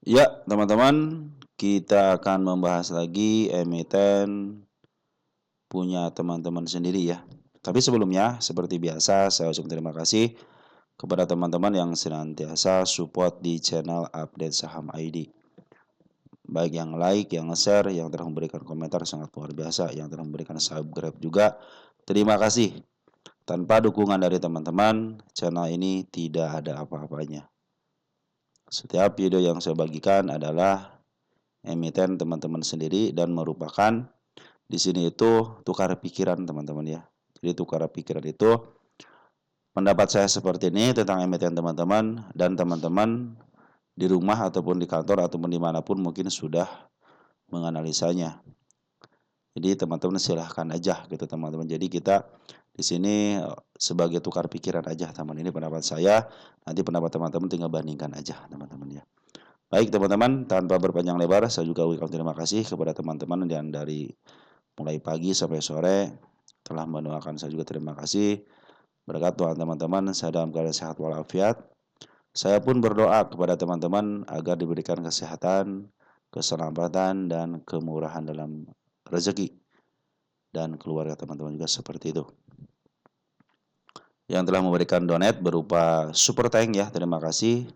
Ya, teman-teman, kita akan membahas lagi emiten punya teman-teman sendiri ya. Tapi sebelumnya, seperti biasa, saya ucapkan terima kasih kepada teman-teman yang senantiasa support di channel Update Saham ID. Baik yang like, yang share, yang telah memberikan komentar sangat luar biasa, yang telah memberikan subscribe juga. Terima kasih. Tanpa dukungan dari teman-teman, channel ini tidak ada apa-apanya. Setiap video yang saya bagikan adalah emiten teman-teman sendiri dan merupakan di sini itu tukar pikiran teman-teman ya. Jadi tukar pikiran itu pendapat saya seperti ini tentang emiten teman-teman dan teman-teman di rumah ataupun di kantor ataupun dimanapun mungkin sudah menganalisanya. Jadi teman-teman silahkan aja gitu teman-teman. Jadi kita di sini sebagai tukar pikiran aja teman. Ini pendapat saya. Nanti pendapat teman-teman tinggal bandingkan aja teman-teman ya. Baik teman-teman, tanpa berpanjang lebar, saya juga ucapkan terima kasih kepada teman-teman yang dari mulai pagi sampai sore telah mendoakan. Saya juga terima kasih. Berkat Tuhan teman-teman, saya dalam keadaan sehat walafiat. Saya pun berdoa kepada teman-teman agar diberikan kesehatan, keselamatan, dan kemurahan dalam rezeki. Dan keluarga teman-teman juga seperti itu. Yang telah memberikan donate berupa super tank ya, terima kasih.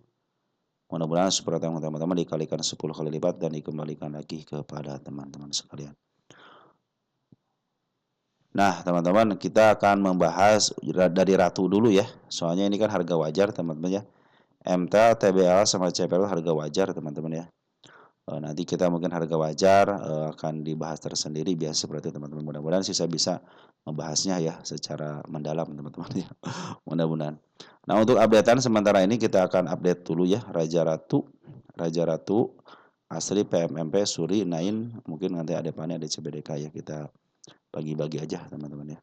Mudah-mudahan super tank teman-teman dikalikan 10 kali lipat dan dikembalikan lagi kepada teman-teman sekalian. Nah, teman-teman, kita akan membahas dari Ratu dulu ya. Soalnya ini kan harga wajar, teman-teman ya. MT, TBL, sama CPL harga wajar, teman-teman ya. Nanti kita mungkin harga wajar akan dibahas tersendiri biasa seperti itu, teman-teman. Mudah-mudahan sih saya bisa membahasnya ya secara mendalam, teman-teman ya. Mudah-mudahan. Nah, untuk updatean sementara ini kita akan update dulu ya Raja Ratu, Asri, PMMP, Suri, Nain, mungkin nanti ada panel ada CBDK ya, kita bagi-bagi aja teman-teman ya.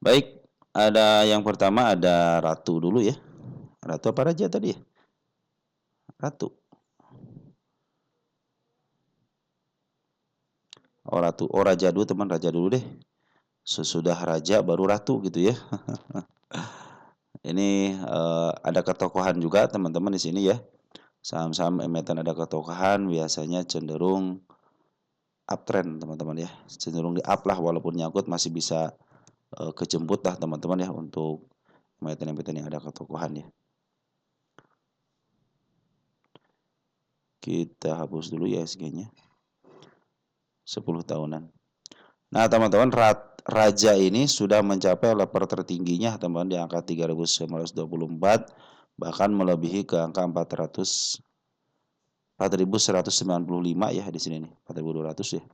Baik, ada yang pertama ada Ratu dulu ya. Ratu apa Raja tadi ya? Ratu. Oh Ratu, oh Raja dulu teman, Raja dulu deh. Sesudah Raja baru Ratu gitu ya. Ini ada ketokohan juga teman-teman di sini ya. Saham-saham emiten ada ketokohan biasanya cenderung uptrend teman-teman ya. Cenderung di up lah walaupun nyangkut masih bisa kejemput lah teman-teman ya untuk emiten-emiten yang ada ketokohan ya. Kita hapus dulu ya SG-nya. 10 tahunan. Nah, teman-teman, Raja ini sudah mencapai level tertingginya teman-teman di angka 3.924 bahkan melebihi ke angka 4.195 ya di sini nih, 4.200 ya.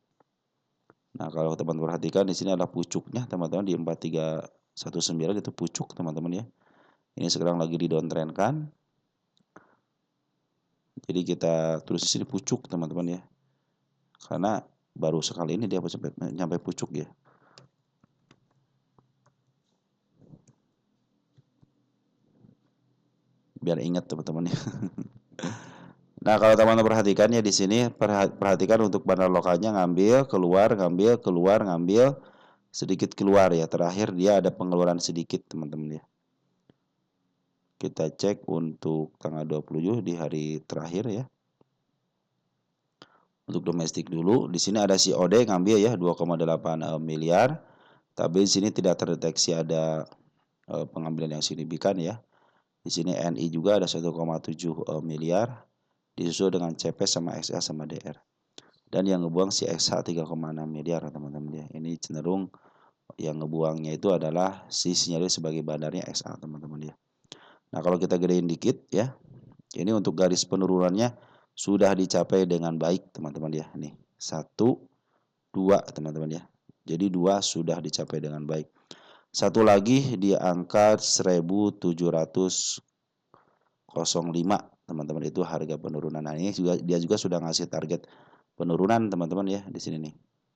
Nah, kalau teman perhatikan di sini ada pucuknya teman-teman di 4319 itu pucuk teman-teman ya. Ini sekarang lagi di downtrend kan. Jadi kita tulis di sini pucuk teman-teman ya. Karena baru sekali ini dia sampai pucuk ya. Biar ingat teman-teman ya. Nah, kalau teman-teman perhatikan ya di sini perhatikan untuk bandar lokalnya ngambil, keluar, ngambil, keluar, ngambil, sedikit keluar ya. Terakhir dia ada pengeluaran sedikit teman-teman ya. Kita cek untuk tanggal 27 di hari terakhir ya. Untuk domestik dulu, di sini ada COD ngambil ya 2,8 miliar. Tapi di sini tidak terdeteksi ada pengambilan yang signifikan ya. Di sini NI juga ada 1,7 miliar disusul dengan CP sama XA sama DR. Dan yang ngebuang si XH 3,6 miliar teman-teman ya. Ini cenderung yang ngebuangnya itu adalah si sinyalnya sebagai bandarnya XA teman-teman ya. Nah, kalau kita gedein dikit ya. Ini untuk garis penurunannya sudah dicapai dengan baik teman-teman ya. Nih, 1 2 teman-teman ya. Jadi 2 sudah dicapai dengan baik. Satu lagi di angka 1705 teman-teman itu harga penurunan. Nah, ini juga dia juga sudah ngasih target penurunan teman-teman ya di sini nih.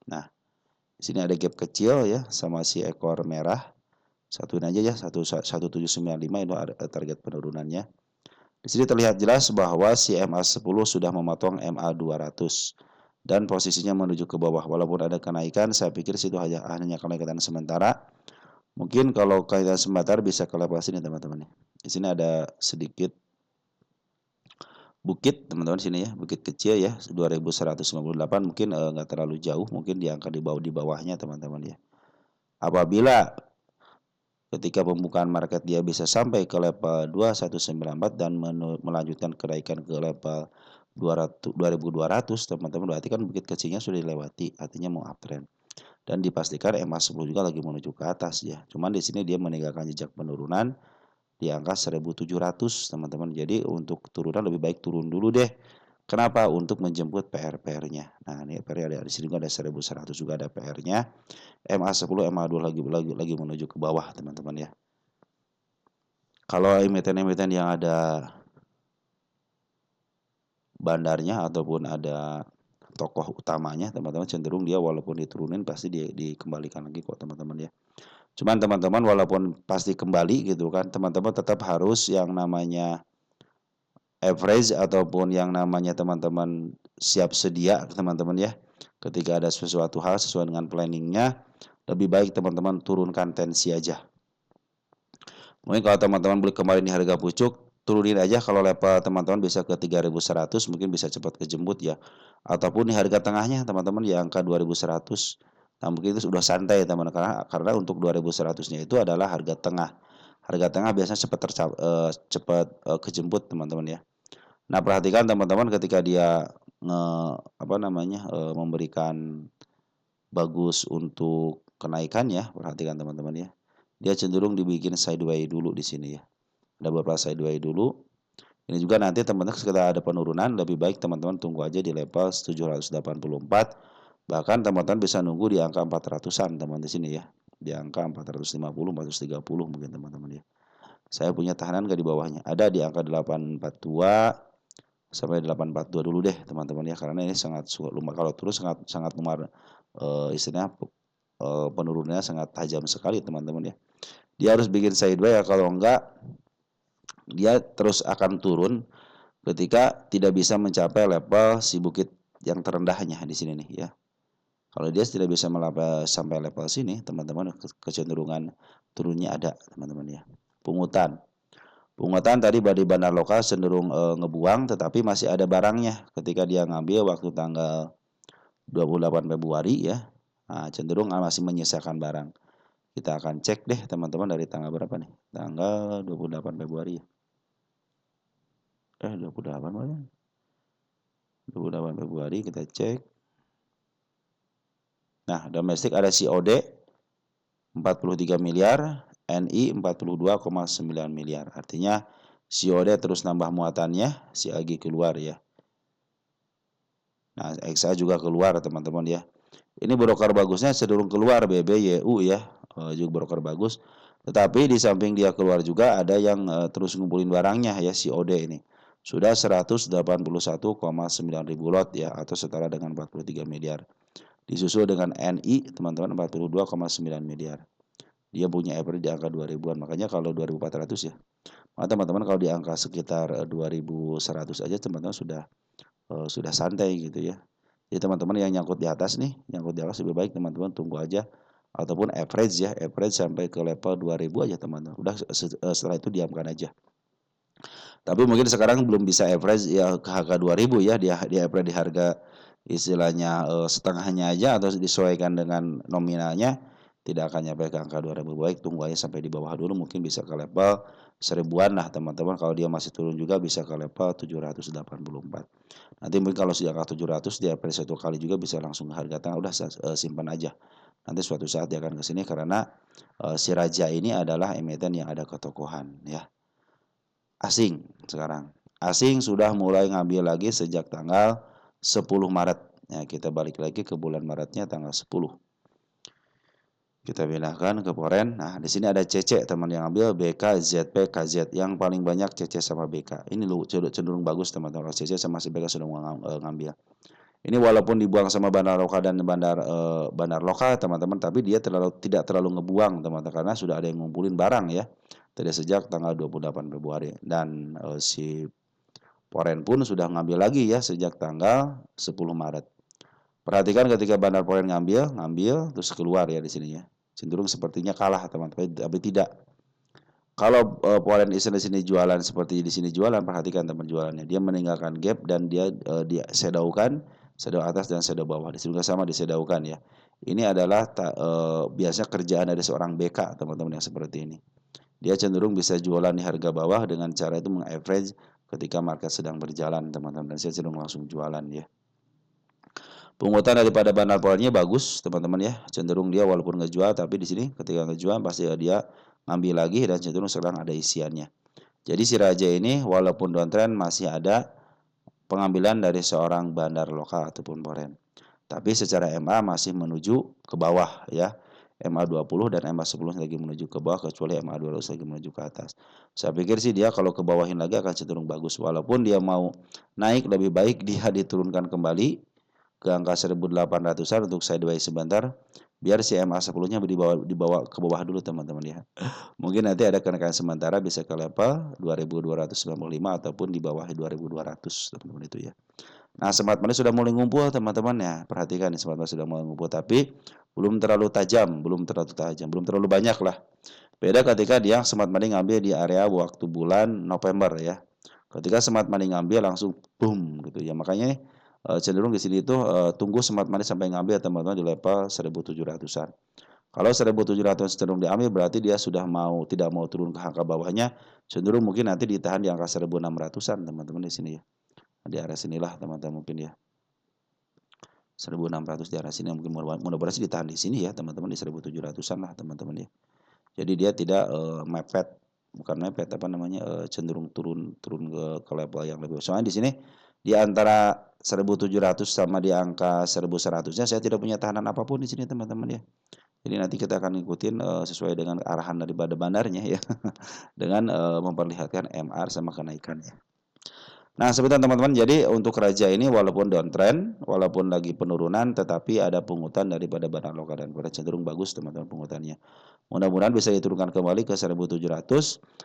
Nah, di sini ada gap kecil ya sama si ekor merah. Satuin aja ya 1795 itu target penurunannya. Di sini terlihat jelas bahwa si MA10 sudah memotong MA200 dan posisinya menuju ke bawah. Walaupun ada kenaikan, saya pikir situ hanya kenaikan sementara. Mungkin kalau kenaikan sementara bisa ke level sini teman-teman. Di sini ada sedikit Bukit teman-teman sini ya, bukit kecil ya 2198 mungkin, nggak terlalu jauh, mungkin di angka di bawahnya teman-teman ya. Apabila ketika pembukaan market dia bisa sampai ke level 2194 dan melanjutkan kenaikan ke level 2200 teman-teman, berarti kan bukit kecilnya sudah dilewati, artinya mau uptrend. Dan dipastikan EMA 10 juga lagi menuju ke atas ya. Cuman di sini dia meninggalkan jejak penurunan di angka 1700 teman-teman. Jadi untuk turunan lebih baik turun dulu deh. Kenapa? Untuk menjemput PR-PR-nya. Nah, ini PR ada di sini juga ada 1100 juga ada PR-nya. MA10, MA2 lagi menuju ke bawah, teman-teman ya. Kalau emiten-emiten yang ada bandarnya ataupun ada tokoh utamanya, teman-teman cenderung dia walaupun diturunin pasti dikembalikan lagi kok, teman-teman ya. Cuman teman-teman walaupun pasti kembali gitu kan, teman-teman tetap harus yang namanya average ataupun yang namanya teman-teman siap sedia teman-teman ya. Ketika ada sesuatu hal sesuai dengan planningnya, lebih baik teman-teman turunkan tensi aja. Mungkin kalau teman-teman beli kemarin di harga pucuk, turunin aja kalau level teman-teman bisa ke 3100 mungkin bisa cepat kejemput ya. Ataupun di harga tengahnya teman-teman di angka 2100. Nah, mungkin itu sudah santai teman-teman karena untuk 2100-nya itu adalah harga tengah. Harga tengah biasanya cepat kejemput teman-teman ya. Nah, perhatikan teman-teman ketika dia memberikan bagus untuk kenaikan ya, perhatikan teman-teman ya. Dia cenderung dibikin sideway dulu di sini ya. Ada beberapa sideway dulu. Ini juga nanti teman-teman sekitar ada penurunan, lebih baik teman-teman tunggu aja di level 784. Bahkan teman-teman bisa nunggu di angka 400-an teman di sini ya. Di angka 450, 430 mungkin teman-teman ya. Saya punya tahanan di bawahnya. Ada di angka 842 sampai 842 dulu deh teman-teman ya, karena ini sangat kalau terus sangat istilahnya penurunannya sangat tajam sekali teman-teman ya. Dia harus bikin sideway ya, kalau enggak dia terus akan turun ketika tidak bisa mencapai level si bukit yang terendahnya di sini nih ya. Kalau dia tidak bisa sampai level sini, teman-teman kecenderungan turunnya ada teman-teman ya. Pungutan tadi di bandar lokal cenderung ngebuang, tetapi masih ada barangnya ketika dia ngambil waktu tanggal 28 Februari ya. Nah, cenderung masih menyisakan barang. Kita akan cek deh teman-teman dari tanggal berapa nih? Tanggal 28 Februari ya. 28 mana? 28 Februari kita cek. Nah, domestik ada COD 43 miliar, NI 42,9 miliar. Artinya COD terus nambah muatannya, si Agi keluar ya. Nah, XA juga keluar teman-teman ya. Ini broker bagusnya cenderung keluar BBYU ya, juga broker bagus. Tetapi di samping dia keluar juga ada yang terus ngumpulin barangnya ya, COD ini. Sudah 181,9 ribu lot ya, atau setara dengan 43 miliar. Disusul dengan NI teman-teman 42,9 miliar. Dia punya average di angka 2000-an. Makanya kalau 2400 ya. Maka teman-teman kalau di angka sekitar 2100 aja teman-teman sudah santai gitu ya. Jadi teman-teman yang nyangkut di atas lebih baik teman-teman tunggu aja ataupun average ya, average sampai ke level 2000 aja teman-teman. Udah setelah itu diamkan aja. Tapi mungkin sekarang belum bisa average ya ke harga 2000 ya, di average di harga istilahnya setengahnya aja atau disesuaikan dengan nominalnya tidak akan nyampe ke angka 2000. Baik tunggu aja sampai di bawah dulu, mungkin bisa ke level 1000-an lah teman-teman. Kalau dia masih turun juga bisa ke level 784. Nanti mungkin kalau sudah ke 700 dia average satu kali juga bisa langsung ke harga tengah, udah simpan aja. Nanti suatu saat dia akan ke sini karena si raja ini adalah emiten yang ada ketokohan ya. Asing sekarang. Asing sudah mulai ngambil lagi sejak tanggal 10 Maret. Ya, kita balik lagi ke bulan Maretnya tanggal 10. Kita pindahkan ke Foreign. Nah, di sini ada CC teman yang ambil BK, ZP, KZ. Yang paling banyak CC sama BK. Ini cenderung bagus teman-teman. CC sama si BK sudah ngambil. Ini walaupun dibuang sama bandar lokal dan bandar lokal teman-teman, tapi dia tidak terlalu ngebuang teman-teman karena sudah ada yang ngumpulin barang ya. Dari sejak tanggal 28 Februari dan si Foreign pun sudah ngambil lagi ya sejak tanggal 10 Maret. Perhatikan ketika bandar Foreign ngambil terus keluar ya di sini ya. Cenderung sepertinya kalah teman-teman, tapi tidak. Kalau, foreign exchange di sini jualan seperti di sini jualan, perhatikan teman jualannya. Dia meninggalkan gap dan dia shadow-kan, shadow atas dan shadow bawah. Di sini juga sama di-shadow-kan ya. Ini adalah biasa kerjaan dari seorang BK teman-teman yang seperti ini. Dia cenderung bisa jualan di harga bawah dengan cara itu meng-average ketika market sedang berjalan teman-teman. Dan saya cenderung langsung jualan ya. Pungutan daripada bandar powernya bagus teman-teman ya. Cenderung dia walaupun ngejual tapi di sini ketika ngejual pasti dia ngambil lagi dan cenderung sekarang ada isiannya. Jadi si Raja ini walaupun downtrend masih ada pengambilan dari seorang bandar lokal ataupun foreign. Tapi secara MA masih menuju ke bawah ya. MA 20 dan MA 10 lagi menuju ke bawah kecuali MA 200 lagi menuju ke atas. Saya pikir sih dia kalau ke bawahin lagi akan cenderung bagus. Walaupun dia mau naik lebih baik dia diturunkan kembali ke angka 1800-an untuk sideways sebentar biar si MA 10-nya dibawa ke bawah dulu teman-teman ya. Mungkin nanti ada kenaikan sementara bisa ke level 2295 ataupun di bawah 2200 teman-teman itu ya. Nah, smart money sudah mulai ngumpul teman-teman ya. Perhatikan nih smart money sudah mulai ngumpul tapi belum terlalu tajam, belum terlalu banyak lah. Beda ketika dia smart money ngambil di area waktu bulan November ya. Ketika smart money ngambil langsung boom gitu ya. Makanya cenderung di sini itu tunggu smart money sampai ngambil teman-teman di level 1700-an. Kalau 1700 cenderung diambil berarti dia sudah tidak mau turun ke angka bawahnya, cenderung mungkin nanti ditahan di angka 1600-an teman-teman di sini ya. Di area sinilah teman-teman mungkin ya. 1600 di area sini mungkin mudah-mudahan sih ditahan di sini ya teman-teman di 1700-an lah teman-teman ya. Jadi dia tidak mepet, bukan mepet apa namanya cenderung turun ke level yang lebih. Soalnya di sini di antara 1700 sama di angka 1100-nya saya tidak punya tahanan apapun di sini teman-teman ya. Jadi nanti kita akan ngikutin sesuai dengan arahan daripada bandarnya ya dengan memperlihatkan MR sama kenaikannya. Nah, sebentar teman-teman, jadi untuk Raja ini walaupun downtrend, walaupun lagi penurunan, tetapi ada pungutan daripada bandar lokal dan pada cenderung bagus teman-teman pungutannya. Mudah-mudahan bisa diturunkan kembali ke 1700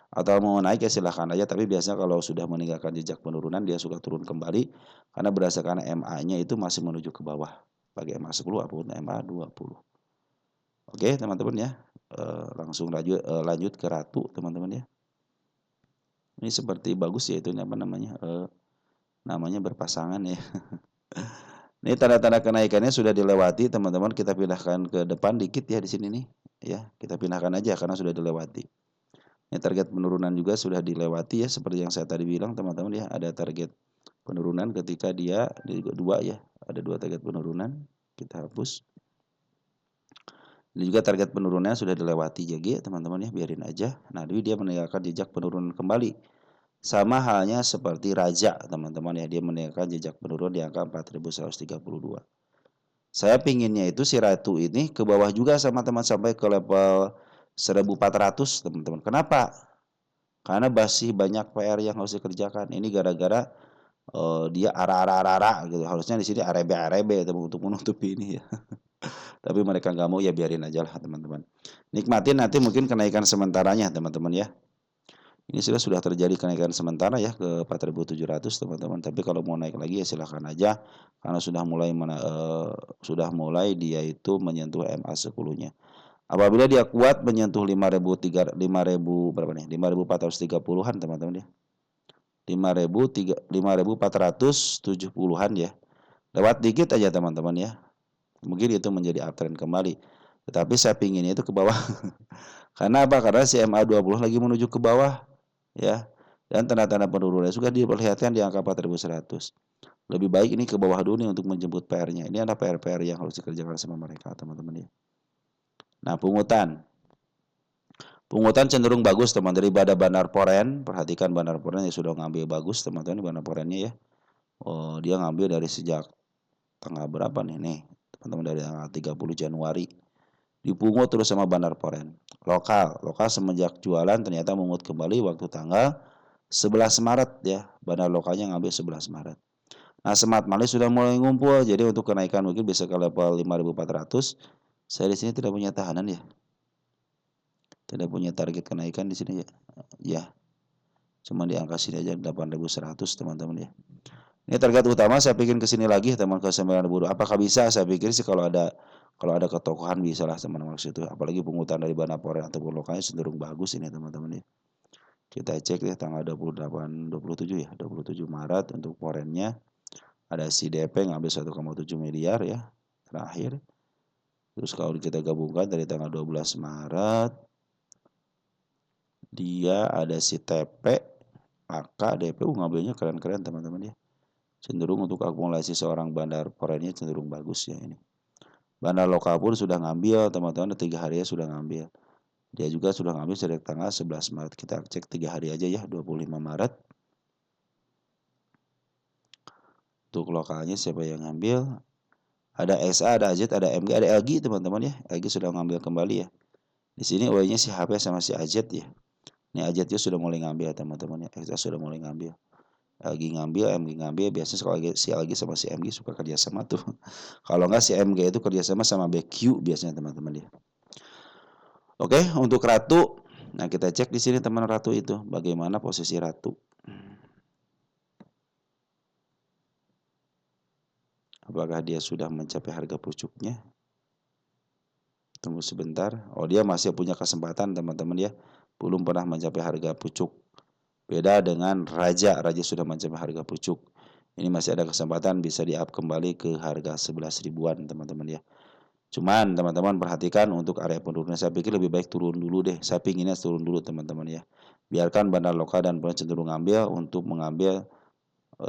atau mau naik ya silahkan aja, tapi biasanya kalau sudah meninggalkan jejak penurunan dia suka turun kembali karena berdasarkan MA-nya itu masih menuju ke bawah, bagi MA 10 ataupun MA 20. Oke teman-teman ya, langsung lanjut ke Ratu teman-teman ya. Ini seperti bagus ya itu apa namanya, namanya berpasangan ya. Ini tanda-tanda kenaikannya sudah dilewati teman-teman, kita pindahkan ke depan dikit ya di sini nih, ya kita pindahkan aja karena sudah dilewati. Ini target penurunan juga sudah dilewati ya seperti yang saya tadi bilang teman-teman ya, ada target penurunan ketika dia dua ya, ada dua target penurunan, kita hapus. Ini juga target penurunannya sudah dilewati jadi teman-teman ya, biarin aja. Nah, dia meninggalkan jejak penurunan kembali. Sama halnya seperti Raja teman-teman ya, dia meninggalkan jejak penurunan di angka 4132. Saya pinginnya itu si Ratu ini ke bawah juga sama teman sampai ke level 1400 teman-teman. Kenapa? Karena masih banyak PR yang harus dikerjakan. Ini gara-gara dia ara-ara gitu. Harusnya di sini arebe-arebe untuk menutupi ini ya. Tapi mereka nggak mau ya biarin aja lah teman-teman. Nikmatin nanti mungkin kenaikan sementaranya teman-teman ya. Ini sudah terjadi kenaikan sementara ya ke 4.700 teman-teman. Tapi kalau mau naik lagi ya silahkan aja karena sudah mulai dia itu menyentuh MA 10-nya. Apabila dia kuat menyentuh 5.430-an teman-teman ya. 5.470-an ya. Lewat dikit aja teman-teman ya. Mungkin itu menjadi uptrend kembali. Tetapi saya pinginnya itu ke bawah. Karena apa? Karena si MA 20 lagi menuju ke bawah ya. Dan tanda-tanda penurunan sudah diperlihatkan di angka 4.100. Lebih baik ini ke bawah dulu nih untuk menjemput PR-nya. Ini ada PR-PR yang harus dikerjakan sama mereka teman-teman ya. Nah, pungutan cenderung bagus teman daripada bandar poren. Perhatikan bandar poren yang sudah ngambil bagus teman-teman bandar porennya ya. Oh, dia ngambil dari sejak tanggal berapa nih teman-teman dari tanggal 30 Januari. Dipungut terus sama bandar poren. Lokal semenjak jualan ternyata mengut kembali waktu tanggal 11 Maret ya. Bandar lokalnya ngambil 11 Maret. Nah, smart money sudah mulai ngumpul. Jadi untuk kenaikan mungkin bisa ke level 5.400. Saya di sini tidak punya tahanan ya. Tidak punya target kenaikan di sini ya. Ya. Cuma di angka sini aja 8.100 teman-teman ya. Ini target utama saya bikin ke sini lagi teman ke 9.000. Apakah bisa? Saya pikir sih kalau ada ketokohan bisa lah teman-teman maksud itu. Apalagi pungutan dari bandar poren ataupun lokalnya cenderung bagus ini teman-teman ya. Kita cek ya tanggal 27 ya, 27 Maret untuk forennya. Ada si DP ngambil 1,7 miliar ya, terakhir. Terus kalau kita gabungkan dari tanggal 12 Maret, dia ada si TP, AK, DPU ngambilnya keren-keren teman-teman ya. Cenderung untuk akumulasi seorang bandar forennya cenderung bagus ya ini. Bandar lokal pun sudah ngambil teman-teman, 3 hari ya sudah ngambil. Dia juga sudah ngambil sejak tanggal 11 Maret. Kita cek 3 hari aja ya, 25 Maret. Untuk lokalnya siapa yang ngambil? Ada SA, ada AZ, ada MG, ada LG teman-teman ya. LG sudah ngambil kembali ya. Di sini OI-nya si HP sama si AZ ya. Ini AZ juga sudah mulai ngambil teman-teman ya. SA sudah mulai ngambil. LG ngambil, MG ngambil. Biasanya kalau si LG sama si MG suka kerjasama tuh. Kalau nggak si MG itu kerjasama sama BQ biasanya teman-teman ya. Oke, untuk Ratu. Nah kita cek di sini teman Ratu itu. Bagaimana posisi Ratu. Apakah dia sudah mencapai harga pucuknya? Tunggu sebentar. Oh, dia masih punya kesempatan teman-teman ya. Belum pernah mencapai harga pucuk. Beda dengan Raja. Raja sudah mencapai harga pucuk. Ini masih ada kesempatan bisa di-up kembali ke harga 11 ribuan teman-teman ya. Cuman teman-teman perhatikan untuk area penurunan. Saya pikir lebih baik turun dulu deh. Saya pinginnya turun dulu teman-teman ya. Biarkan bandar lokal dan pemerintah cenderung ngambil untuk mengambil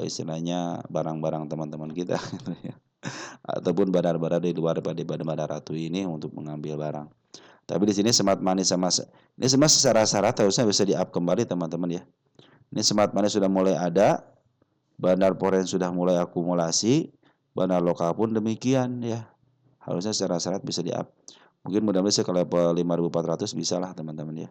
istilahnya barang-barang teman-teman kita gitu ya. Ataupun bandar-bandar di luar pada bandar Ratu ini untuk mengambil barang. Tapi di sini Smart Money sama ini semua secara syarat harusnya bisa di-up kembali teman-teman ya. Ini Smart Money sudah mulai ada, bandar foreign sudah mulai akumulasi, bandar lokal pun demikian ya. Harusnya secara syarat bisa di-up. Mungkin mudah-mudahan ke level 5.400 bisa lah teman-teman ya.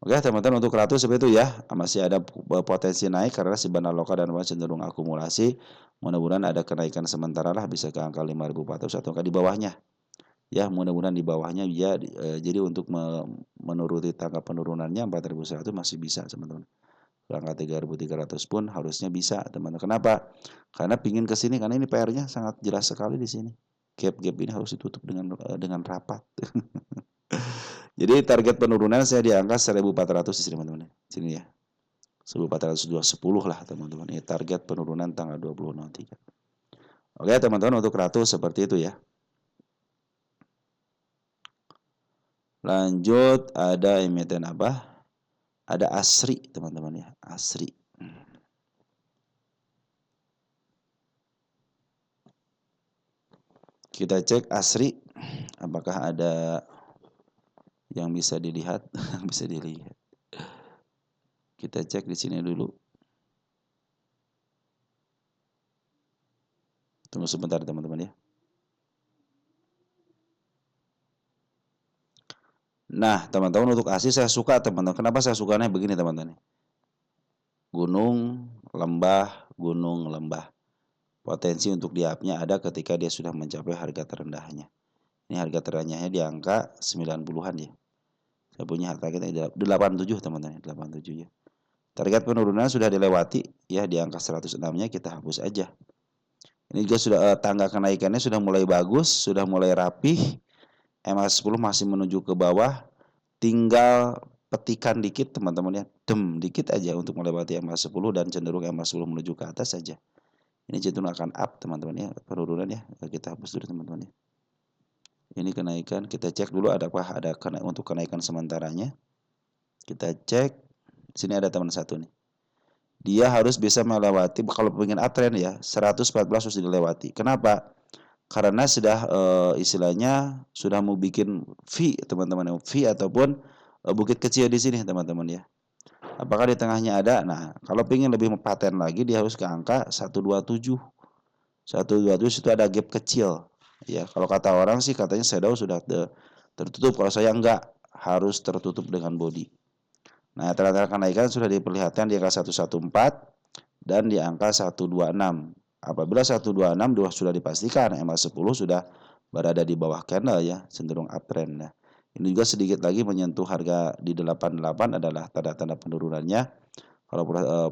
Oke teman-teman, untuk Ratu seperti itu ya. Masih ada potensi naik karena si bandar lokal dan cenderung akumulasi. Mudah-mudahan ada kenaikan sementara lah bisa ke angka 5.400 atau di bawahnya. Ya mudah-mudahan di bawahnya ya. Jadi untuk menuruti tangga penurunannya 4.100 masih bisa teman-teman. Ke angka 3.300 pun harusnya bisa teman-teman. Kenapa? Karena pingin ke sini karena ini PR-nya sangat jelas sekali di sini. Gap-gap ini harus ditutup dengan rapat. Jadi target penurunan saya di angka 1.400 di sini teman-teman. Sini ya. 1.410 lah teman-teman. Ini target penurunan tanggal 20.03. Oke teman-teman, untuk Ratu seperti itu ya. Lanjut ada emiten apa? Ada Asri teman-teman ya. Asri. Kita cek Asri. Apakah ada yang bisa dilihat? Bisa dilihat. Kita cek di sini dulu. Tunggu sebentar teman-teman ya. Nah, teman-teman, untuk ASI saya suka teman-teman. Kenapa saya sukanya begini teman-teman? Gunung, lembah. Potensi untuk di-up-nya ada ketika dia sudah mencapai harga terendahnya. Ini harga terendahnya di angka 90-an ya. Saya punya targetnya 87 teman-teman, 87 ya. Target penurunan sudah dilewati ya, di angka 106-nya kita hapus aja. Ini juga sudah tangga kenaikannya sudah mulai bagus, sudah mulai rapih. MA10 masih menuju ke bawah. Tinggal petikan dikit teman-teman ya. Dikit aja untuk melewati MA10 dan cenderung MA10 menuju ke atas saja. Ini cenderung akan up teman-teman ya, penurunan ya. Kita hapus dulu teman-teman ya. Ini kenaikan, kita cek dulu adakah ada untuk kenaikan sementaranya. Kita cek. Sini ada teman satu nih. Dia harus bisa melewati, kalau ingin uptrend ya, 114 harus dilewati. Kenapa? Karena sudah istilahnya sudah mau bikin V teman-teman, V ataupun bukit kecil di sini teman-teman ya. Apakah di tengahnya ada? Nah, kalau ingin lebih paten lagi dia harus ke angka 127. 127 itu ada gap kecil. Ya, kalau kata orang sih katanya shadow sudah tertutup. Kalau saya enggak, harus tertutup dengan body. Nah, tanda-tanda kenaikan sudah diperlihatkan di angka 114 dan di angka 126. Apabila 126 sudah dipastikan MA10 sudah berada di bawah candle ya, cenderung uptrend. Nah, ini juga sedikit lagi menyentuh harga di 88 adalah tanda-tanda penurunannya. Kalau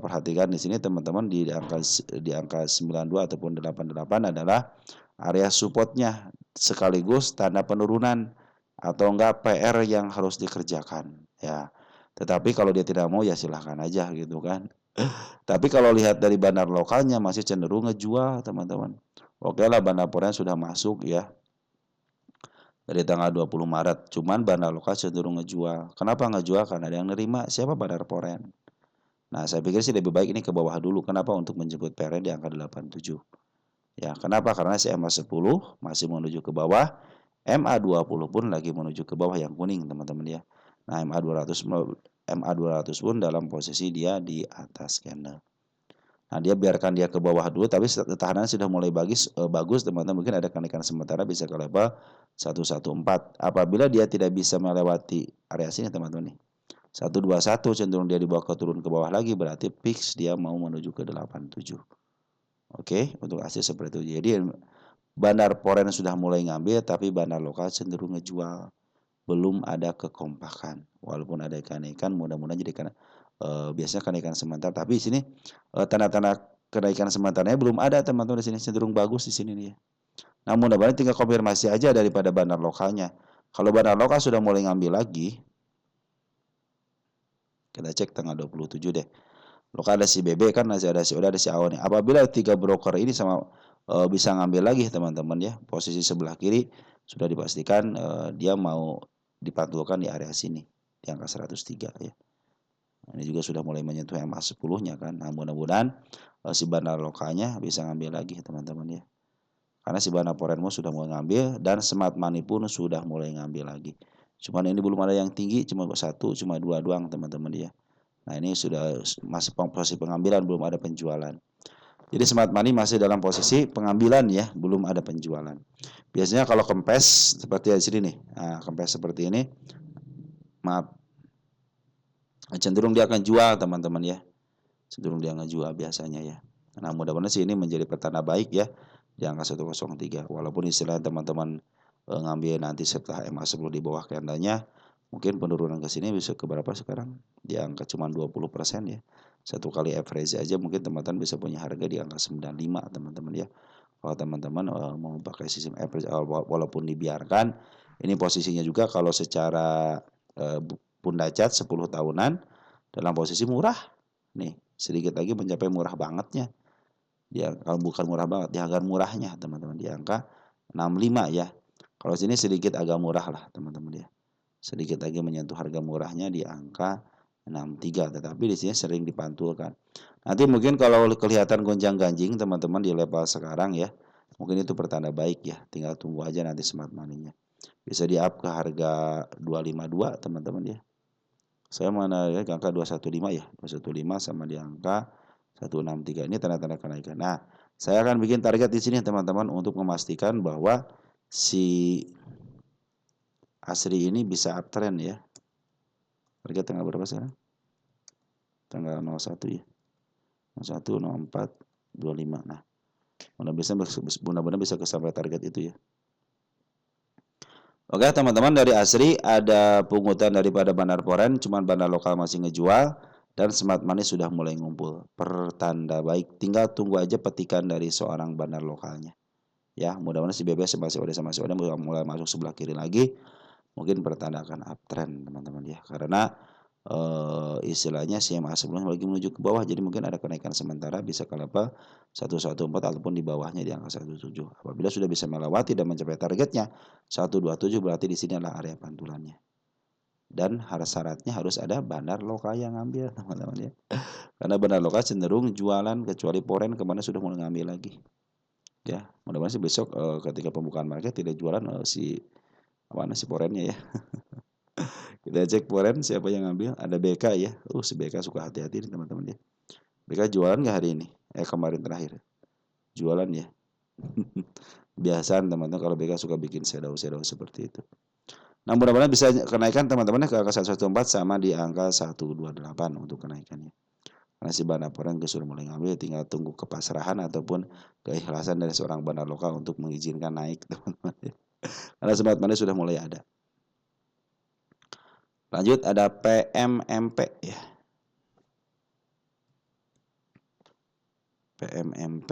perhatikan di sini teman-teman di angka 92 ataupun 88 adalah area supportnya sekaligus tanda penurunan atau enggak PR yang harus dikerjakan ya. Tetapi kalau dia tidak mau ya silahkan aja gitu kan. Tapi kalau lihat dari bandar lokalnya masih cenderung ngejual teman-teman. Oke lah bandar foreign sudah masuk ya dari tanggal 20 Maret. Cuman bandar lokal cenderung ngejual. Kenapa ngejual? Karena ada yang nerima. Siapa bandar foreign? Nah saya pikir sih lebih baik ini ke bawah dulu. Kenapa? Untuk menjemput PLN di angka 87. Ya kenapa? Karena si MA10 masih menuju ke bawah. MA20 pun lagi menuju ke bawah yang kuning teman-teman ya. Nah MA200 pun dalam posisi dia di atas candle. Nah, dia biarkan dia ke bawah dulu, tapi tahanan sudah mulai bagus teman-teman. Mungkin ada kenaikan sementara bisa ke level 114. Apabila dia tidak bisa melewati area sini teman-teman nih. 121 cenderung dia dibawa turun ke bawah lagi, berarti fix dia mau menuju ke 87. Oke, untuk hasil seperti itu. Jadi bandar foreign sudah mulai ngambil, tapi bandar lokal cenderung ngejual. Belum ada kekompakan. Walaupun ada kenaikan, mudah-mudahan jadi biasanya kenaikan sementara. Tapi di sini tanda-tanda kenaikan sementaranya belum ada teman-teman di sini. Cenderung bagus di sini nih. Nah mudah-mudahan tinggal konfirmasi aja daripada bandar lokalnya. Kalau bandar lokal sudah mulai ngambil lagi, kita cek tanggal 27 deh. Lokal ada si BB kan, masih ada si Oda, ada si Aon. Apabila 3 broker ini sama bisa ngambil lagi teman-teman ya, posisi sebelah kiri sudah dipastikan dia mau dipantulkan di area sini di angka 103 ya. Ini juga sudah mulai menyentuh MA10-nya kan. Nah, mudah-mudahan si bandar lokalnya bisa ngambil lagi teman-teman ya. Karena si bandar foreignmu sudah mulai ngambil dan smart money pun sudah mulai ngambil lagi. Cuman ini belum ada yang tinggi, cuma satu, cuma dua doang teman-teman ya. Nah, ini sudah masih posisi pengambilan, belum ada penjualan. Jadi smart money masih dalam posisi pengambilan ya, belum ada penjualan. Biasanya kalau kempes seperti di sini nih, nah, kempes seperti ini, maaf, cenderung dia akan jual teman-teman ya. Cenderung dia ngejual biasanya ya. Nah mudah-mudahan sih ini menjadi pertanda baik ya di angka 103. Walaupun istilahnya teman-teman ngambil nanti setelah MA10 di bawah candlenya, mungkin penurunan ke sini bisa ke berapa sekarang? Di angka cuma 20% ya. Satu kali average aja mungkin teman-teman bisa punya harga di angka 95 teman-teman ya. Kalau teman-teman mau pakai sistem average walaupun dibiarkan, ini posisinya juga kalau secara pundacat 10 tahunan dalam posisi murah nih, sedikit lagi mencapai murah bangetnya. Dia kalau bukan murah banget, di harga murahnya teman-teman di angka 65 ya. Kalau sini sedikit agak murah lah teman-teman ya. Sedikit lagi menyentuh harga murahnya di angka 63, tetapi di sini sering dipantulkan. Nanti mungkin kalau kelihatan gonjang-ganjing teman-teman di level sekarang ya, mungkin itu pertanda baik ya. Tinggal tunggu aja nanti smart money-nya. Bisa di-up ke harga 252 teman-teman ya. Saya mana ya angka 215 ya, 215 sama di angka 163 ini tanda-tanda kenaikan. Nah, saya akan bikin target di sini teman-teman untuk memastikan bahwa si Asri ini bisa uptrend ya. Target tanggal berapa sekarang? Tanggal 01 ya. 01, 04, 25. Nah, mudah-mudahan bisa kesampai target itu ya. Oke teman-teman, dari Asri ada pungutan daripada bandar foreign, cuman bandar lokal masih ngejual dan smart money sudah mulai ngumpul. Pertanda baik, tinggal tunggu aja petikan dari seorang bandar lokalnya. Ya, mudah-mudahan si BBS masih ada sama si Oda mulai masuk sebelah kiri lagi. Mungkin pertanda akan uptrend teman-teman ya. Karena istilahnya CMA sebelumnya lagi menuju ke bawah, jadi mungkin ada kenaikan sementara bisa ke level 114 ataupun di bawahnya di angka 17. Apabila sudah bisa melewati dan mencapai targetnya 127, berarti di sini adalah area pantulannya. Dan syaratnya harus ada bandar lokal yang ngambil teman-teman ya. Karena bandar lokal cenderung jualan, kecuali foreign kemana sudah mulai ngambil lagi. Ya, mudah-mudahan sih besok ketika pembukaan market tidak jualan si foreignnya ya. Kita cek foreign siapa yang ngambil. Ada BK ya. Si BK suka hati-hati nih teman-teman ya. BK jualan nggak hari ini? Kemarin terakhir. Jualan ya. Biasaan teman-teman kalau BK suka bikin shadow-shadow seperti itu. Nah mudah-mudahan bisa kenaikan teman-teman ke angka 114 sama di angka 128 untuk kenaikannya. Karena si bandar foreign sudah mulai ngambil, tinggal tunggu kepasrahan ataupun keikhlasan dari seorang bandar lokal untuk mengizinkan naik teman-teman. Karena smart money sudah mulai ada. Lanjut ada PMMP ya. PMMP.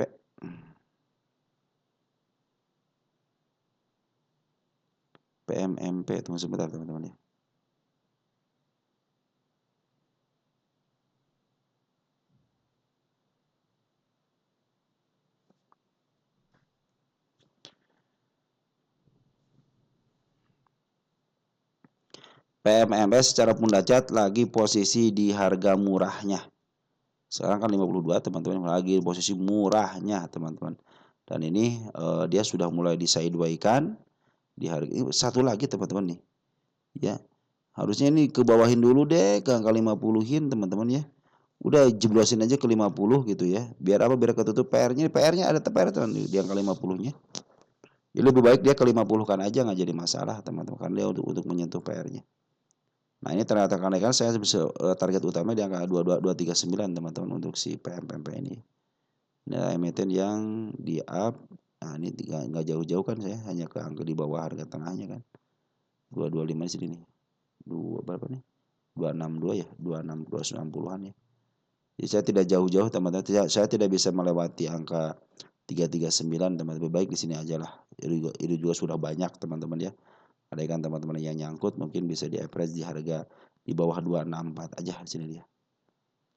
PMMP tunggu sebentar teman-teman ya. PMMS secara pundacat lagi posisi di harga murahnya. Sekarang kan 52 teman-teman, lagi posisi murahnya teman-teman. Dan ini dia sudah mulai di-sideways-kan di harga ini. Satu lagi teman-teman nih. Ya. Harusnya ini ke bawahin dulu deh ke angka 50-in teman-teman ya. Udah jeblosin aja ke 50 gitu ya. Biar apa? Biar ketutup PR-nya. PR-nya ada PR teman di angka 50-nya. Jadi lebih baik dia ke 50 kan aja, nggak jadi masalah teman-teman, karena dia untuk menyentuh PR-nya. Nah ini ternyata kenaikan saya bisa target utama di angka 22239 teman-teman untuk si PMPMP ini. Ini emiten yang di up. Nah ini nggak jauh-jauh kan, saya hanya ke angka di bawah harga tengahnya kan. 225 di sini nih. Dua berapa nih? 262 ya, 26 290-an ya. Jadi saya tidak jauh-jauh teman-teman. Saya tidak bisa melewati angka 339 teman-teman. Lebih baik di sini aja lah. Itu juga sudah banyak teman-teman ya. Ada kan teman-teman yang nyangkut mungkin bisa di average di harga di bawah 264 aja di sini dia.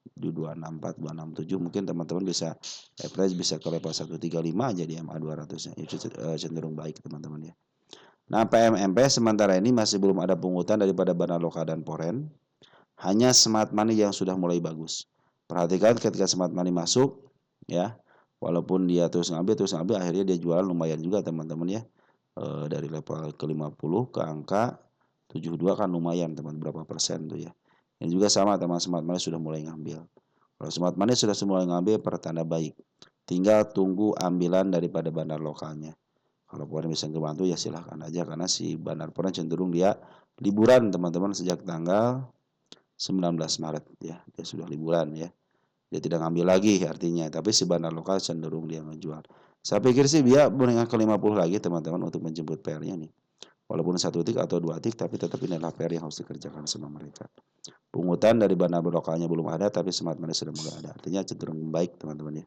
Di 264, 267 mungkin teman-teman bisa average bisa ke level 135 aja di MA 200-nya. Itu cenderung baik teman-teman ya. Nah, PMMP sementara ini masih belum ada pungutan daripada Bana Lokal dan Poren. Hanya smart money yang sudah mulai bagus. Perhatikan ketika smart money masuk ya. Walaupun dia terus ngambil akhirnya dia jualan lumayan juga teman-teman ya. Dari level ke 50 ke angka 72 kan lumayan teman, berapa persen tuh ya. Ini juga sama teman, smart money sudah mulai ngambil. Kalau smart money sudah mulai ngambil pertanda baik. Tinggal tunggu ambilan daripada bandar lokalnya. Kalau Poren bisa ngebantu ya silahkan aja, karena si bandar Poren cenderung dia liburan teman-teman sejak tanggal 19 Maret ya. Dia sudah liburan ya. Dia tidak ngambil lagi artinya, tapi si bandar lokal cenderung dia ngejual. Saya pikir sih dia menengah ke 50 lagi teman-teman untuk menjemput PR-nya nih. Walaupun 1 tik atau 2 tik, tapi tetap ini adalah PR yang harus dikerjakan sama mereka. Pungutan dari bandar lokalnya belum ada, tapi smart money sudah mulai ada. Artinya cenderung baik teman-teman ya.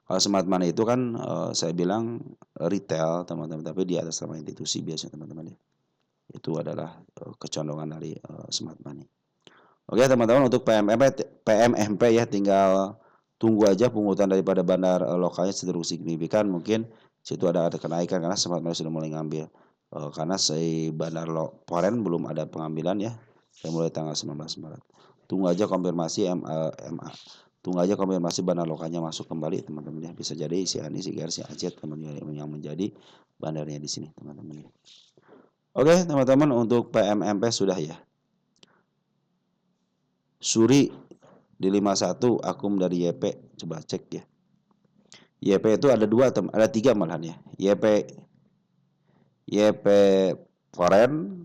Kalau smart money itu kan saya bilang retail teman-teman, tapi di atas nama institusi biasanya teman-teman ya. Itu adalah kecondongan dari smart money. Oke teman-teman, untuk PMMP ya tinggal tunggu aja pungutan daripada bandar lokalnya cenderung signifikan, mungkin situ ada kenaikan karena smart money sudah mulai ngambil. Karena si bandar Poren belum ada pengambilan ya, mulai tanggal 19 Maret. Tunggu aja konfirmasi MA. Tunggu aja konfirmasi bandar lokalnya masuk kembali teman-teman ya. Bisa jadi si Ani, si GR, si Aceh teman-teman yang menjadi bandarnya di sini teman-teman ya. Oke teman-teman, untuk PMMP sudah ya. Suri di 51 akum dari YP, coba cek ya. YP itu ada ada 3 malahan ya. YP Foreign,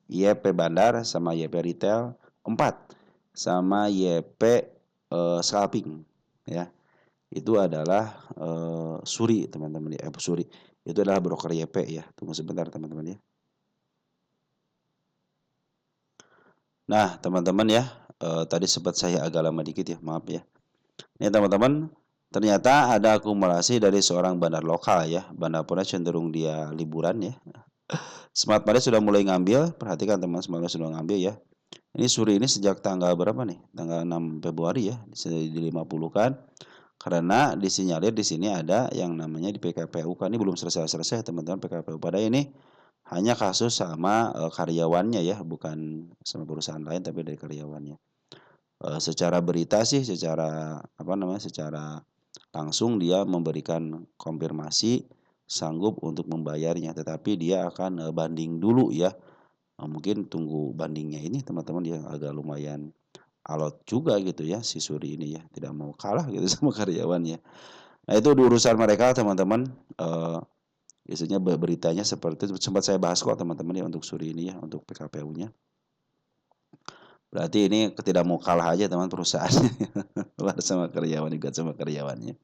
YP Bandar, sama YP Retail. 4 sama YP Scalping ya. Itu adalah Suri teman-teman ya. Suri itu adalah broker YP ya. Tunggu sebentar teman-teman ya. Nah teman-teman ya, tadi sempat saya agak lama dikit ya, maaf ya. Ini teman-teman, ternyata ada akumulasi dari seorang bandar lokal ya. Bandar Poren cenderung dia liburan ya. Smart Money sudah mulai ngambil, perhatikan teman, Smart Money sudah ngambil ya. Ini Suri ini sejak tanggal berapa nih? Tanggal 6 Februari ya, di 50 kan. Karena disinyalir di sini ada yang namanya di PKPU kan, ini belum selesai teman-teman PKPU. Padahal ini hanya kasus sama karyawannya ya, bukan sama perusahaan lain tapi dari karyawannya. Secara berita sih, secara secara langsung dia memberikan konfirmasi sanggup untuk membayarnya, tetapi dia akan banding dulu ya. Mungkin tunggu bandingnya ini teman-teman, dia agak lumayan alot juga gitu ya si Suri ini ya, tidak mau kalah gitu sama karyawannya. Nah itu urusan mereka teman-teman. Biasanya beritanya seperti itu, sempat saya bahas kok teman-teman ya untuk Suri ini ya, untuk PKPU-nya. Berarti ini tidak mau kalah aja teman perusahaannya. Sama karyawan juga sama karyawannya.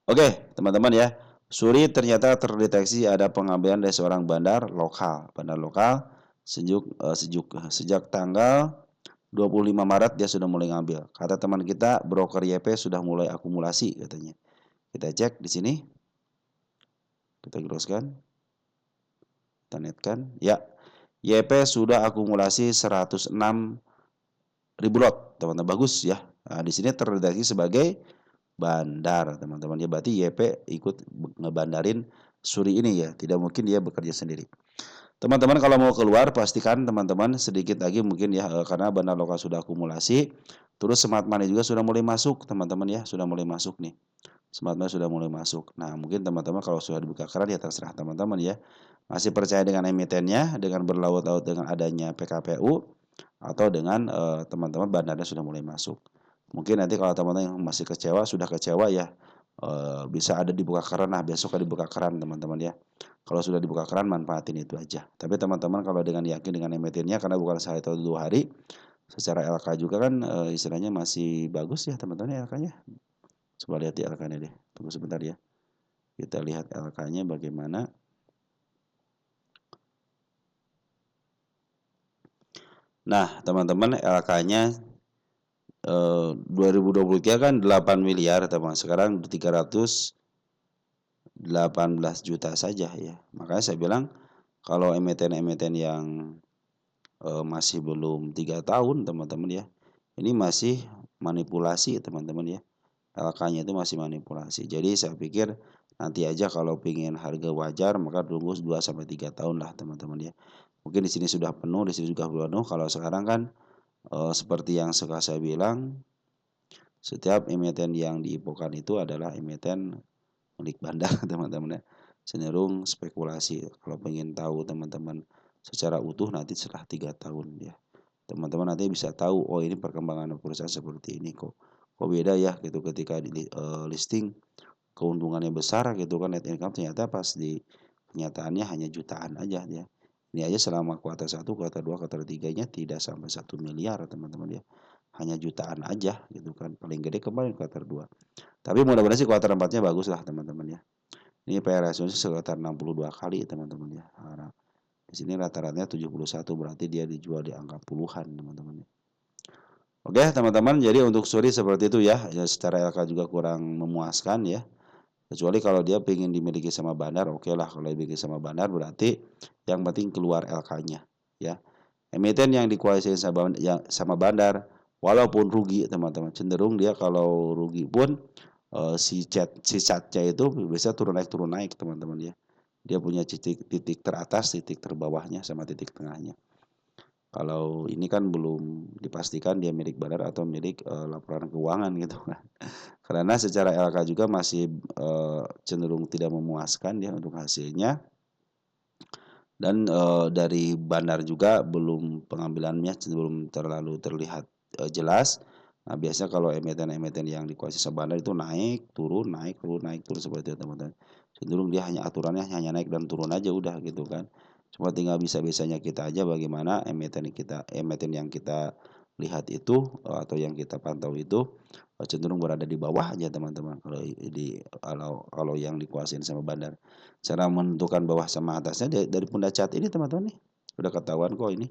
Oke teman-teman ya. Suri ternyata terdeteksi ada pengambilan dari seorang bandar lokal. Bandar lokal sejak tanggal 25 Maret dia sudah mulai ngambil. Kata teman kita, broker YP sudah mulai akumulasi katanya. Kita cek di sini. Kita close-kan. Kita netkan. Ya. YP sudah akumulasi 106 ribu lot, teman-teman, bagus ya. Nah, di sini terdeteksi sebagai bandar, teman-teman. Ya berarti YP ikut ngebandarin Suri ini ya. Tidak mungkin dia bekerja sendiri. Teman-teman kalau mau keluar pastikan teman-teman sedikit lagi mungkin ya karena bandar lokal sudah akumulasi, terus smart money juga sudah mulai masuk teman-teman ya, sudah mulai masuk nih. Smart money sudah mulai masuk. Nah, mungkin teman-teman kalau sudah dibuka keran ya terserah teman-teman ya. Masih percaya dengan emitennya dengan berlaut-laut dengan adanya PKPU atau dengan teman-teman bandarnya sudah mulai masuk. Mungkin nanti kalau teman-teman yang masih kecewa sudah kecewa ya bisa ada dibuka keran. Nah, besok ada dibuka keran teman-teman ya. Kalau sudah dibuka keran manfaatin itu aja. Tapi teman-teman kalau dengan yakin dengan emitennya karena bukan sehari atau 2 hari, secara LK juga kan istilahnya masih bagus ya teman-teman ya LK-nya. Coba lihat di LK-nya deh. Tunggu sebentar ya. Kita lihat LK-nya bagaimana. Nah, teman-teman LK-nya 2023 kan 8 miliar teman. Sekarang 318 juta saja ya. Makanya saya bilang kalau emiten-emiten yang masih belum 3 tahun teman-teman ya. Ini masih manipulasi teman-teman ya. LK-nya itu masih manipulasi. Jadi saya pikir nanti aja kalau pengen harga wajar maka tunggu 2 sampai 3 tahun lah teman-teman ya. Mungkin di sini sudah penuh, di sini juga penuh. Kalau sekarang kan seperti yang suka saya bilang, setiap emiten yang diipokan itu adalah emiten milik bandar teman-teman ya. Cenderung spekulasi. Kalau pengen tahu teman-teman secara utuh nanti setelah 3 tahun ya. Teman-teman nanti bisa tahu, oh ini perkembangan perusahaan seperti ini kok. Kok beda ya gitu ketika di listing keuntungannya besar gitu kan net income ternyata pas di kenyataannya hanya jutaan aja ya. Ini aja selama kuartal 1, kuartal 2, kuartal 3-nya tidak sampai 1 miliar teman-teman ya. Hanya jutaan aja gitu kan. Paling gede kemarin kuartal 2. Tapi mudah-mudahan sih kuartal 4-nya bagus lah teman-teman ya. Ini PR ratio sekitar 62 kali teman-teman ya. Nah, di sini rata-ratanya 71 berarti dia dijual di angka puluhan teman-teman ya. Oke teman-teman, jadi untuk suri seperti itu ya. Ya secara LK juga kurang memuaskan ya. Kecuali kalau dia pengen dimiliki sama bandar, oke lah. Kalau dimiliki sama bandar berarti yang penting keluar LK-nya ya. Emiten yang dikuasai sama bandar, walaupun rugi teman-teman, cenderung dia kalau rugi pun si catnya itu bisa turun naik teman-teman ya. Dia punya titik teratas, titik terbawahnya sama titik tengahnya. Kalau ini kan belum dipastikan dia milik bandar atau milik laporan keuangan gitu kan. Karena secara LK juga masih cenderung tidak memuaskan ya untuk hasilnya. Dan dari bandar juga belum pengambilannya belum terlalu terlihat jelas. Nah, biasanya kalau emiten-emiten yang dikuasai sama bandar itu naik, turun, naik, turun, naik, turun seperti itu teman-teman. Cenderung dia hanya aturannya hanya naik dan turun aja udah gitu kan. Cuma tinggal bisa-bisanya kita aja bagaimana emiten yang kita lihat itu atau yang kita pantau itu cenderung berada di bawah aja teman-teman kalau yang dikuasain sama bandar. Cara menentukan bawah sama atasnya dari pundak cat ini teman-teman nih. Udah ketahuan kok ini.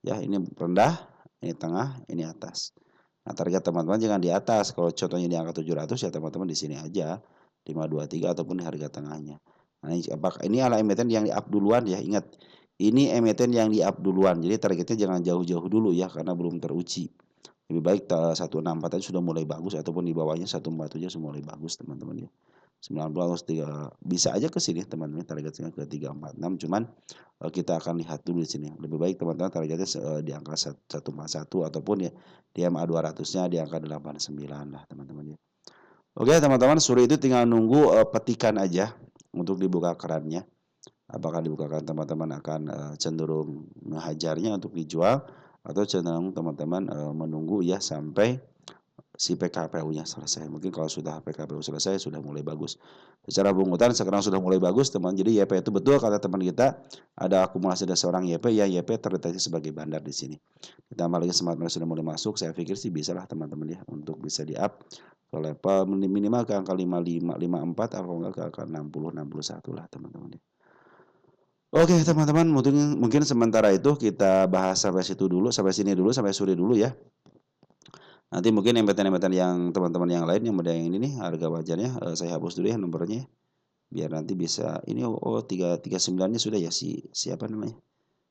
Ya, ini rendah, ini tengah, ini atas. Nah, target teman-teman jangan di atas. Kalau contohnya di angka 700 ya teman-teman di sini aja. 523 ataupun di harga tengahnya. Nah, ini ala emiten yang di-up duluan ya. Ingat, ini emiten yang di-up duluan. Jadi targetnya jangan jauh-jauh dulu ya karena belum teruji. Lebih baik 164 aja sudah mulai bagus ataupun di bawahnya 147 sudah mulai bagus teman-teman ya. 90 3 bisa aja ke sini teman-teman targetnya ke 346 cuman kita akan lihat dulu di sini. Lebih baik teman-teman targetnya di angka 141 ataupun ya di MA 200-nya di angka 89 lah teman-teman ya. Oke teman-teman, sore itu tinggal nunggu petikan aja untuk dibuka kerannya. Apakah dibukakan teman-teman akan cenderung menghajarnya untuk dijual atau cenderung teman-teman menunggu ya sampai si PKPU-nya selesai. Mungkin kalau sudah PKPU selesai sudah mulai bagus. Secara pungutan sekarang sudah mulai bagus teman. Jadi YP itu betul kata teman kita ada akumulasi dari seorang YP yang YP terdeteksi sebagai bandar di sini. Ditambah lagi smart money sudah mulai masuk, saya pikir sih bisa lah teman-teman ya untuk bisa di up ke level minimal ke angka 55, 54 atau enggak ke angka 60, 61 lah teman-teman ya. Oke teman-teman, mungkin sementara itu kita bahas sampai situ dulu, sampai sini dulu, sampai sore dulu ya. Nanti mungkin emiten-emiten yang teman-teman yang lain yang ada yang ini nih harga wajarnya saya hapus dulu ya nomornya biar nanti bisa ini 339-nya sudah ya siapa namanya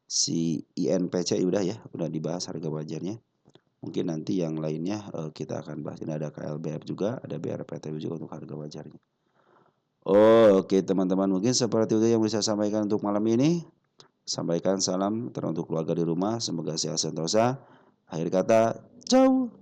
si INPC udah dibahas harga wajarnya. Mungkin nanti yang lainnya kita akan bahas. Ini ada KLBF juga, ada BRPTB juga untuk harga wajarnya. Oke teman-teman, mungkin seperti itu yang bisa saya sampaikan untuk malam ini. Sampaikan salam teruntuk keluarga di rumah, semoga sehat sentosa. Akhir kata, ciao.